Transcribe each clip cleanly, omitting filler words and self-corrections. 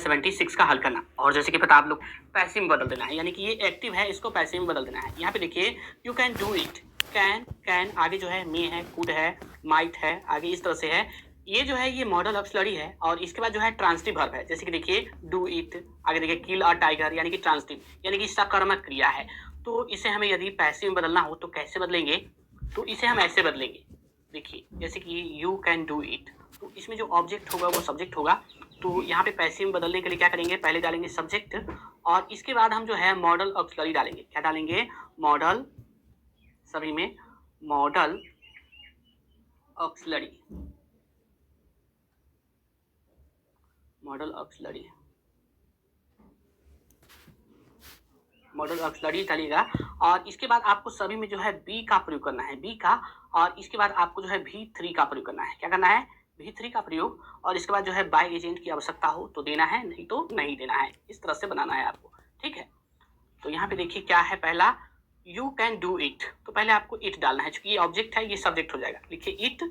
76 का हल करना। और जैसे कि पता आप लोग पैसिव में बदल देना है, यानी कि ये एक्टिव है, इसको पैसिव में बदल देना है। यहाँ पे देखिए you can do it, can आगे जो है मे है, कुड है, माइट है, आगे इस तरह से है। ये जो है ये मॉडल ऑक्सिलरी है और इसके बाद जो है ट्रांसिटिव वर्ब है। जैसे कि देखिए डू इट, आगे देखिए किल अ टाइगर, यानी कि ट्रांसिटिव, यानी कि सकर्मक क्रिया है। तो इसे हमें यदि पैसिव में बदलना हो तो कैसे बदलेंगे, तो इसे हम ऐसे बदलेंगे। देखिए जैसे कि यू कैन डू इट, तो इसमें जो ऑब्जेक्ट होगा वो सब्जेक्ट होगा। तो यहाँ पे पैसिव में बदलने के लिए क्या करेंगे, पहले डालेंगे सब्जेक्ट और इसके बाद हम जो है मॉडल ऑक्सिलरी डालेंगे। क्या डालेंगे, मॉडल, सभी में model auxiliary, model auxiliary, model auxiliary डालिएगा। और इसके बाद आपको सभी में जो है बी का प्रयोग करना है, बी का, और इसके बाद आपको जो है V3 का प्रयोग करना है। क्या करना है, V3 का प्रयोग। और इसके बाद जो है बाय एजेंट की आवश्यकता हो तो देना है, नहीं तो नहीं देना है। इस तरह से बनाना है आपको, ठीक है। तो यहाँ पे देखिए क्या है, पहला यू कैन डू इट, तो पहले आपको इट डालना है, चूंकि ये ऑब्जेक्ट है, ये सब्जेक्ट हो जाएगा। लिखिए इट,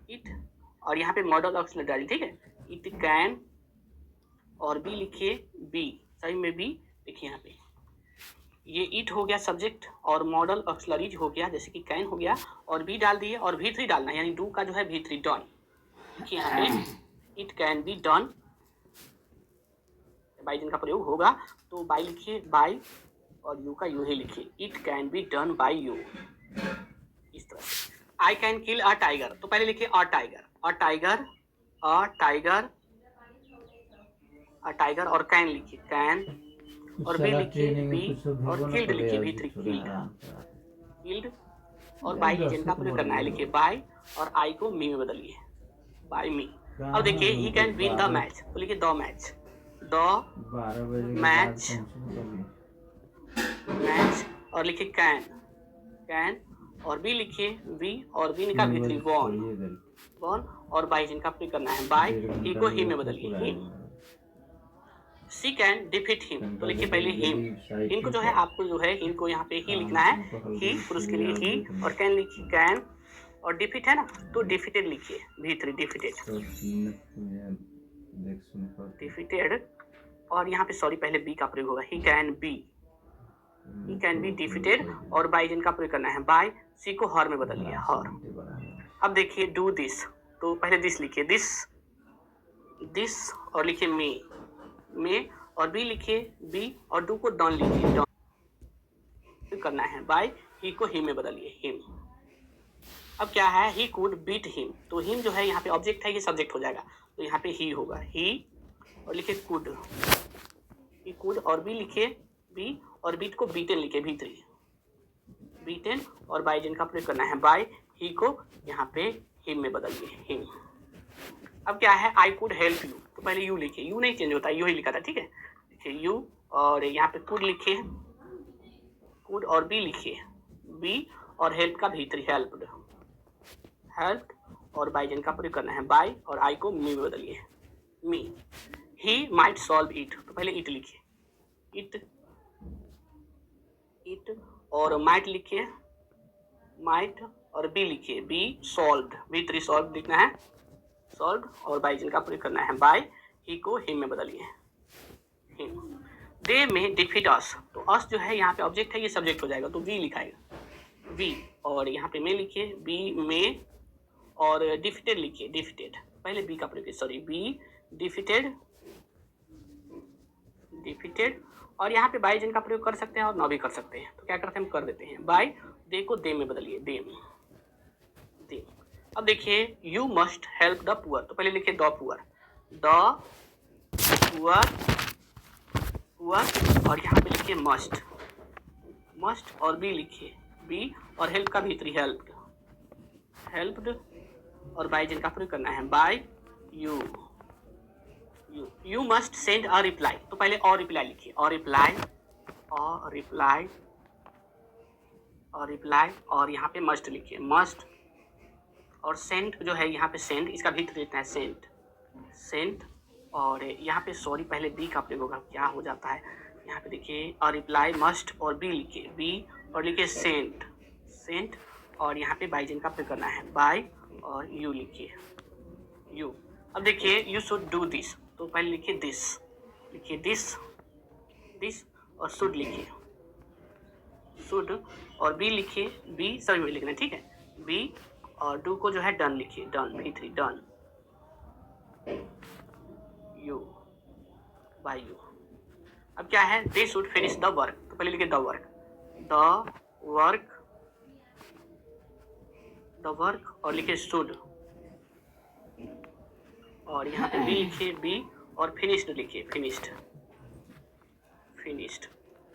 इट, और यहाँ पे मॉडल ऑक्सिलरी डालिए, ठीक है। इट कैन, और बी लिखिए बी, सही में बी। देखिए यहाँ पे ये इट हो गया सब्जेक्ट और मॉडल ऑक्सिलरीज हो गया, जैसे कि कैन हो गया, और बी डाल दिए और V3 डालना है, यानी डू का जो है V3 डन। देखिए यहाँ पे it can be done, by जिनका प्रयोग होगा तो बाई लिखिए बाई, और यू का यू ही लिखिए, it can be done by you, इस तरह से। I can kill a tiger, तो पहले लिखिए a tiger, a tiger, a tiger, a tiger, और कैन लिखिए कैन, और बी लिखिए बी, और किल्ड लिखिए V3 किल्ड, किल्ड, और बाई एजेंट का प्रयोग करना है। लिखिए बाय, और आई को मी में बदलिए, बाय मी। अब देखिए he can win the match, तो लिखिए the match, the match, match, और लिखिए कैन, कैन, और बी लिखिए बी, और विन का V3 वॉन, वॉन, और बाई एजेंट का प्रयोग करना है बाय, ही को ही में बदलिए him. She can defeat him, तो लिखिए पहले हिम, हिम को जो है आपको जो है हिम को यहाँ पे ही लिखना है, ही, पुरुष के लिए ही, और कैन लिखिए कैन, और डिफीट है ना तो डिफीटेड लिखिए V3 डिफीटेड, डिफीटेड। और यहाँ पे सॉरी पहले बी का प्रयोग होगा, he can be, he can be defeated, और बाई जिन का प्रयोग करना है बाय, सी को हर में बदल लिया हर। अब देखिए डू दिस, तो पहले दिस लिखिए दिस, दिस, और लिखिए मे, मे, और बी लिखिए बी, और डू को डन लिखिए डन करना है बाय, ही को ही में बदलिए हिम। अब क्या है, ही कुड बीट हिम, तो हिम जो है यहाँ पे ऑब्जेक्ट है, ये सब्जेक्ट हो जाएगा, तो यहाँ पे ही होगा ही, और लिखिए कुड, ही कुड, और बी लिखिए बी, और बीट को बीटेन लिखिए V3 बीटेन, और बाई जिन का प्रयोग करना है बाय, ही को यहाँ पे हिम में बदलिए हिम। अब क्या है, आई कुड हेल्प यू, तो पहले यू लिखिए, यू नहीं चेंज होता, यू ही लिखा था, ठीक है। लिखिए यू, और यहाँ पे कुड लिखिए कुड, और बी लिखिए बी, और हेल्प का V3 हेल्प्ड, हेल्प, और बाई जिन का प्रयोग करना है बाय, और आई को मी में बदलिए मी। ही माइट सॉल्व इट, तो पहले इट लिखिए इट, इट, और माइट लिखिए माइट, और बी लिखिए बी सॉल्व्ड, V3 सॉल्व लिखना है सॉल्व, और बाई जिन का प्रयोग करना है बाय, ही को हिम में बदलिए हिम। दे में डिफीट अस, तो अस जो है यहाँ पे ऑब्जेक्ट है, ये सब्जेक्ट हो जाएगा, तो वी लिखाएगा वी, और यहाँ पे में लिखिए बी में, और डिफीटेड लिखिए डिफीटेड, पहले बी का प्रयोग, सॉरी बी डिफीटेड, डिफीटेड, और यहाँ पे बाय जिन का प्रयोग कर सकते हैं और ना भी कर सकते हैं, तो क्या करते हैं हम कर देते हैं बाय, दे को दे में बदलिए दे में, दे। अब देखिए you must help the poor, तो पहले लिखिए the poor, the poor, poor, और यहाँ पे लिखिए मस्ट, मस्ट, और बी लिखिए बी, और हेल्प का V3 हेल्प्ड, हेल्प्ड, और बाय जिन का प्रयोग करना है by you, you must send a reply, तो पहले और रिप्लाई लिखिए, और रिप्लाई, और रिप्लाई, और रिप्लाई, और यहाँ पे मस्ट लिखिए मस्ट, और सेंड जो है यहाँ पे सेंड, इसका भी लिखना है सेंड, सेंड, और यहाँ पे सॉरी पहले बी का प्रयोग होगा, क्या हो जाता है यहाँ पे देखिए, और रिप्लाई मस्ट, और बी लिखिए बी, और लिखिए सेंट, सेंट, और यहाँ पे बाई जिन का प्रयोग करना है बाय, और यू लिखिए यू। अब देखिए यू शुड डू दिस, तो पहले लिखिए दिस, लिखिए दिस, दिस और शुड लिखिए, शुड और बी लिखिए, बी सभी में लिखना है, ठीक है। बी और डू को जो है डन लिखिए, done V3 done, you by you. अब क्या है, they should finish the work, तो पहले लिखिए the work, the work, the work और लिखिए शुड और यहाँ पे बी लिखिए बी और फिनिश्ड लिखिए, फिनिश्ड, फिनिश्ड।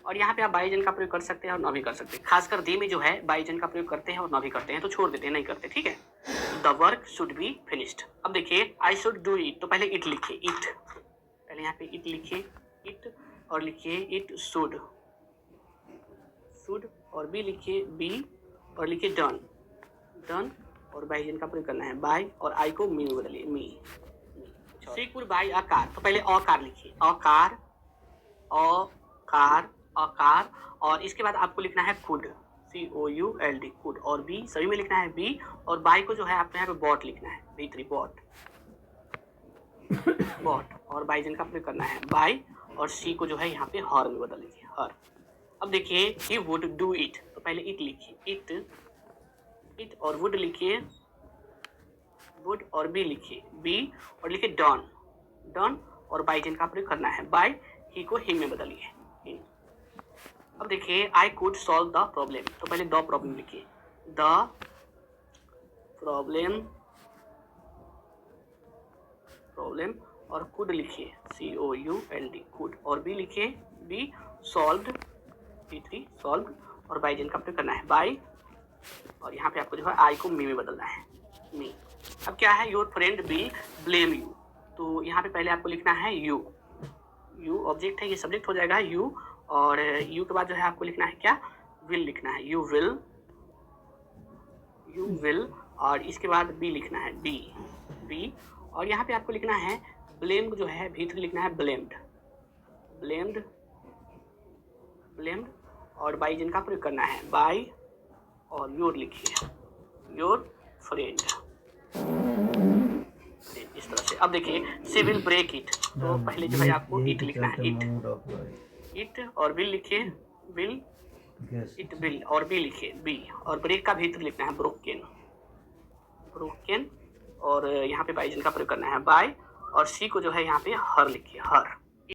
और यहाँ पे आप बाईजन का प्रयोग कर सकते हैं और ना भी कर सकते हैं, खासकर दी में जो है बाईजन का प्रयोग करते हैं और ना भी करते हैं, तो छोड़ देते हैं, नहीं करते, ठीक है। The work should be finished. अब देखिए आई शुड डू इट, तो पहले इट लिखिए, इट, पहले यहाँ पे इट लिखिए, इट और लिखिए इट शुड, शुड और बी लिखिए बी और लिखिए डन, डन और बाईजन का प्रयोग करना है, बाय और आई को मी में बदलिए, मी। सी कुड बाय अ कार, तो पहले अ कार लिखिए, a car, a car, a car और इसके बाद आपको लिखना है कुड, COULD, कुड और बी सभी में लिखना है बी और बाय को जो है आपको यहाँ पे बॉट लिखना है, V3 बॉट, बॉट और बाईजन का प्रयोग करना है बाय और सी को जो है यहाँ पे हर में बदल लीजिए, हर। अब देखिए ही वुड डू इट, तो पहले इट लिखिए, इट, इट और वुड लिखिए, वुड और बी लिखिए, बी और लिखिए डन, डन और बाईजन का प्रयोग करना है बाय, ही को हिम में बदलिए, हिम। अब देखिए I could solve the problem, तो पहले द प्रॉब्लम लिखिए, द प्रॉब्लम, प्रॉब्लम और कुड लिखिए, COULD, कुड और बी लिखिए बी सॉल्व्ड, V3 सॉल्व और बाईजन का प्रयोग करना है बाय और यहाँ पे आपको जो है आई को मी में बदलना है, मी। अब क्या है, your friend will blame you, तो यहाँ पे पहले आपको लिखना है यू, यू ऑब्जेक्ट है, ये सब्जेक्ट हो जाएगा यू और यू के बाद जो है आपको लिखना है क्या, विल लिखना है, यू विल, यू विल और इसके बाद बी लिखना है, बी, बी और यहाँ पे आपको लिखना है ब्लेम्ड जो है V3 लिखना है ब्लेम्ड, ब्लेम्ड, ब्लेम्ड और बाईजन का प्रयोग करना है बाय और योर लिखिए, योर फ्रेंड, इस तरह से। अब देखिए सी विल ब्रेक इट, तो पहले जो है आपको इट लिखना है, इट, इट और विल लिखिए, विल, इट विल और बी लिखिए बी और ब्रेक का भीतर लिखना है ब्रोकन, ब्रोकन और यहाँ पे बाईजन का प्रयोग करना है बाय और सी को जो है यहाँ पे हर लिखिए, हर।